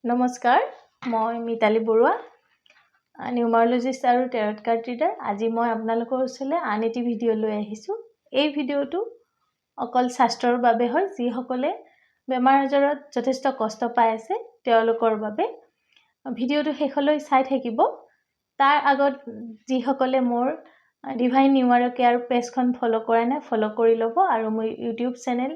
নমস্কাৰ, মই মিতালী বৰুৱা, নিউমাৰলজিষ্ট আৰু টেৰট কাৰ্ড ৰিডাৰ। আজি মই আপোনালোকৰ ওচৰলৈ আন এটি ভিডিঅ' লৈ আহিছোঁ। এই ভিডিঅ'টো অকল স্বাস্থ্যৰ বাবে হয়, যিসকলে বেমাৰ আজাৰত যথেষ্ট কষ্ট পাই আছে তেওঁলোকৰ বাবে। ভিডিঅ'টো শেষলৈ চাই থাকিব। তাৰ আগত যিসকলে মোৰ ডিভাইন নিউমাৰ কেয়াৰ পেজখন ফ'ল' কৰা নাই, ফ'ল' কৰি ল'ব আৰু মোৰ ইউটিউব চেনেল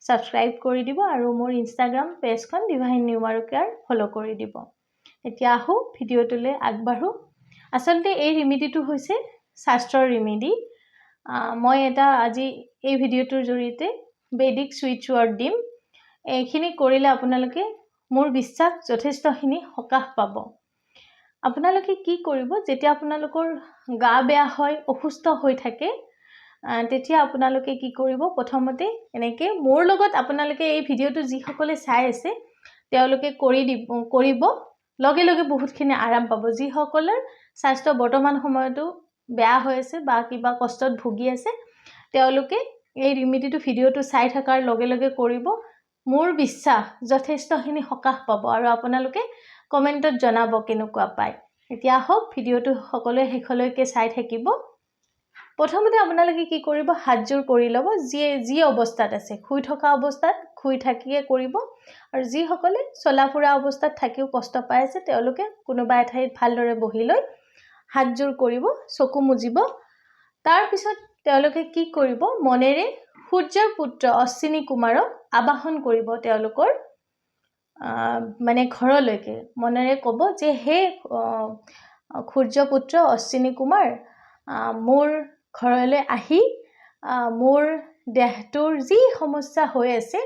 ছাবস্ক্ৰাইব কৰি দিব আৰু মোৰ ইনষ্টাগ্ৰাম পেজখন ডিভাইন নিউমাৰ কেয়াৰ ফ'ল' কৰি দিব। এতিয়া আহোঁ ভিডিঅ'টোলৈ আগবাঢ়োঁ। আচলতে এই ৰিমেডিটো হৈছে স্বাস্থ্যৰ ৰিমেডি। মই আজি এই ভিডিঅ'টোৰ জৰিয়তে বৈদিক ছুইচ ৱৰ্ড দিম। এইখিনি কৰিলে আপোনালোকে মোৰ বিশ্বাস যথেষ্টখিনি সকাহ পাব। আপোনালোকে কি কৰিব, যেতিয়া আপোনালোকৰ গা বেয়া হয়, অসুস্থ হৈ থাকে, তেতিয়া আপোনালোকে কি কৰিব, প্ৰথমতে এনেকৈ মোৰ লগত আপোনালোকে এই ভিডিঅ'টো যিসকলে চাই আছে তেওঁলোকে কৰিব, লগে লগে বহুতখিনি আৰাম পাব। যিসকলৰ স্বাস্থ্য বৰ্তমান সময়তো বেয়া হৈ আছে বা কিবা কষ্টত ভুগি আছে, তেওঁলোকে এই ৰিমেডিটো ভিডিঅ'টো চাই থকাৰ লগে লগে কৰিব। মোৰ বিশ্বাস যথেষ্টখিনি সকাহ পাব আৰু আপোনালোকে কমেণ্টত জনাব কেনেকুৱা পায়। এতিয়া আহক ভিডিঅ'টো সকলোৱে শেষলৈকে চাই থাকিব। প্ৰথমতে আপোনালোকে কি কৰিব, হাতযোৰ কৰি ল'ব। যি অৱস্থাত আছে, শুই থকা অৱস্থাত শুই থাকিয়ে কৰিব। আৰু যিসকলে চলা ফুৰা অৱস্থাত থাকিও কষ্ট পাই আছে, তেওঁলোকে কোনোবা এঠাইত ভালদৰে বহি লৈ হাতযোৰ কৰিব, চকু মুজিব। তাৰপিছত তেওঁলোকে কি কৰিব, মনেৰে সূৰ্যৰ পুত্ৰ অশ্বিনী কুমাৰক আবাহন কৰিব। তেওঁলোকৰ ঘৰলৈকে মনেৰে ক'ব যে, হে সূৰ্যপুত্ৰ অশ্বিনী কুমাৰ, মোৰ ঘৰলৈ আহি মোৰ দেহটোৰ যি সমস্যা হৈ আছে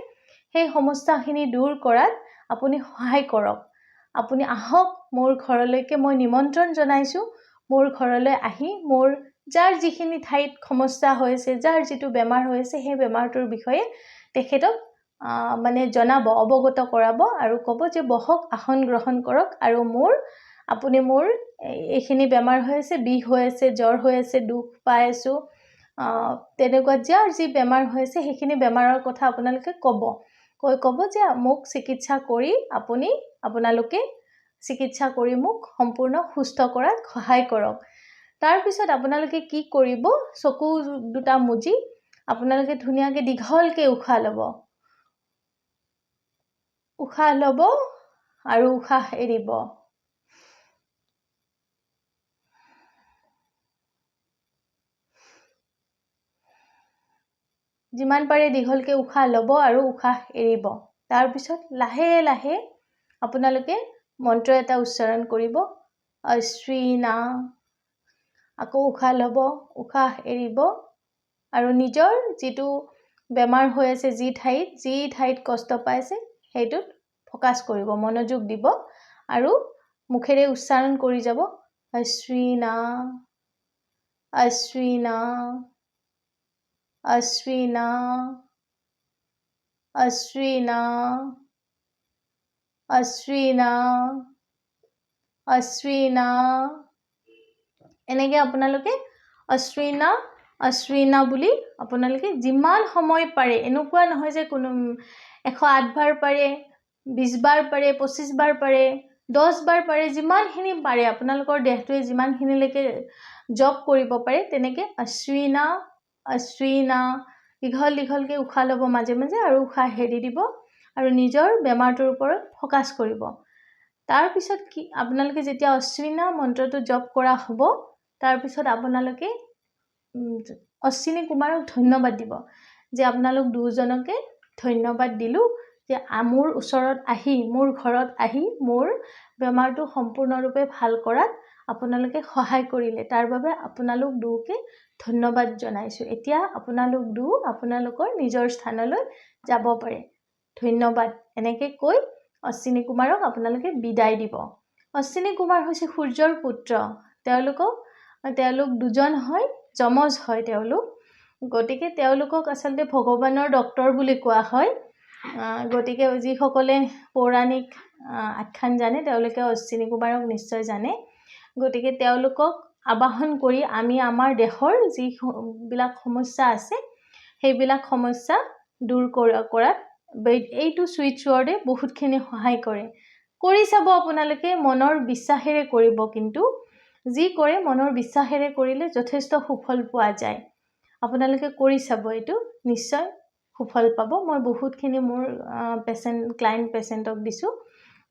সেই সমস্যাখিনি দূৰ কৰাত আপুনি সহায় কৰক। আপুনি আহক মোৰ ঘৰলৈকে, মই নিমন্ত্ৰণ জনাইছোঁ। মোৰ ঘৰলৈ আহি মোৰ যাৰ যিখিনি ঠাইত সমস্যা হৈ আছে, যাৰ যিটো বেমাৰ হৈ আছে, সেই বেমাৰটোৰ বিষয়ে তেখেতক জনাব, অৱগত কৰাব আৰু ক'ব যে বহক, আসন গ্ৰহণ কৰক আৰু আপুনি মোৰ এইখিনি বেমাৰ হৈ আছে, বিষ হৈ আছে, জ্বৰ হৈ আছে, দুখ পাই আছোঁ, তেনেকুৱা যাৰ যি বেমাৰ হৈ আছে সেইখিনি বেমাৰৰ কথা আপোনালোকে ক'ব যে মোক চিকিৎসা কৰি আপোনালোকে চিকিৎসা কৰি মোক সম্পূৰ্ণ সুস্থ কৰাত সহায় কৰক। তাৰপিছত আপোনালোকে কি কৰিব, চকু দুটা মুজি আপোনালোকে ধুনীয়াকৈ দীঘলকৈ উশাহ ল'ব আৰু উশাহ এৰিব। যিমান পাৰে দীঘলকৈ উশাহ ল'ব আৰু উশাহ এৰিব। তাৰপিছত লাহে লাহে আপোনালোকে মন্ত্ৰ এটা উচ্চাৰণ কৰিব, অশ্বিনা। আকৌ উশাহ ল'ব, উশাহ এৰিব আৰু নিজৰ যিটো বেমাৰ হৈ আছে, যি ঠাইত কষ্ট পাইছে সেইটোত ফ'কাছ কৰিব, মনোযোগ দিব আৰু মুখেৰে উচ্চাৰণ কৰি যাব, অশ্বিনা, অশ্বিনা, অশ্বিনা, অশ্বিনা, অশ্বিনা, অশ্বিনা। এনেকৈ আপোনালোকে অশ্বিনা অশ্বিনা বুলি আপোনালোকে যিমান সময় পাৰে, এনেকুৱা নহয় যে কোনো 108 বাৰ পাৰে, 20 বাৰ পাৰে, 25 বাৰ পাৰে, 10 বাৰ পাৰে, যিমানখিনি পাৰে আপোনালোকৰ দেহটোৱে যিমানখিনিলৈকে জপ কৰিব পাৰে, তেনেকৈ অশ্বিনা অশ্বিনা দীঘলকৈ উশাহ ল'ব মাজে মাজে আৰু উশাহ এৰি দিব আৰু নিজৰ বেমাৰটোৰ ওপৰত ফ'কাছ কৰিব। তাৰপিছত আপোনালোকে যেতিয়া অশ্বিনা মন্ত্ৰটো জপ কৰা হ'ব, তাৰপিছত আপোনালোকে অশ্বিনী কুমাৰক ধন্যবাদ দিব যে আপোনালোক দুজনকে ধন্যবাদ দিলোঁ যে মোৰ ওচৰত আহি, মোৰ ঘৰত আহি মোৰ বেমাৰটো সম্পূৰ্ণৰূপে ভাল কৰাত আপোনালোকে সহায় কৰিলে। তাৰ বাবে আপোনালোক দুয়োকে ধন্যবাদ জনাইছোঁ। এতিয়া আপোনালোকৰ নিজৰ স্থানলৈ যাব পাৰে। ধন্যবাদ এনেকৈ কৈ অশ্বিনী কুমাৰক আপোনালোকে বিদায় দিব। অশ্বিনী কুমাৰ হৈছে সূৰ্যৰ পুত্ৰ। তেওঁলোক দুজন হয়, যমজ হয় তেওঁলোক। গতিকে তেওঁলোকক আচলতে ভগৱানৰ ডক্তৰ বুলি কোৱা হয়। গতিকে যিসকলে পৌৰাণিক আখ্যান জানে তেওঁলোকে অশ্বিনী কুমাৰক নিশ্চয় জানে। গতিকে তেওঁলোকক আবাহন কৰি আমি আমাৰ দেহৰ যিবিলাক সমস্যা আছে সেইবিলাক সমস্যা দূৰ কৰাত এইটো ছুইচ ৱৰ্ডে বহুতখিনি সহায় কৰে। কৰি চাব আপোনালোকে মনৰ বিশ্বাসেৰে কৰিব কিন্তু যি কৰে মনৰ বিশ্বাসেৰে কৰিলে যথেষ্ট সুফল পোৱা যায় আপোনালোকে কৰি চাব এইটো নিশ্চয় সুফল পাব মই বহুতখিনি মোৰ ক্লায়েন্ট পেশেন্টক দিছো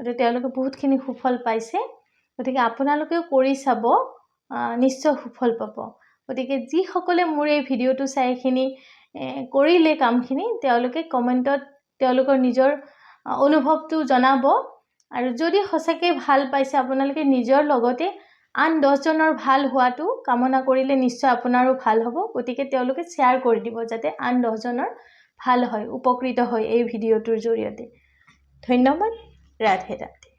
গতিকে তেওঁলোকে বহুতখিনি সুফল পাইছে গতিকে আপোনালোকেও কৰি চাব নিশ্চয় সুফল পাব গতিকে যি সকলে মোৰ এই ভিডিওটো চাইখিনি কৰিলে কামখিনি তেওঁলোকে কমেন্টত তেওঁলোকৰ নিজৰ অনুভৱটো জনাব আৰু যদি সঁচাকৈ ভাল পাইছে আপোনালোকে নিজৰ লগতে আন 10 জনৰ ভাল হোৱাটো কামনা কৰিলে নিশ্চয় আপোনাৰো ভাল হ'ব গতিকে তেওঁলোকে শেয়াৰ কৰি দিব যাতে আন 10 জনৰ ভাল হয় উপকৃত হয় এই ভিডিওটোৰ জৰিয়তে ধন্যবাদ ৰাধে ৰাধে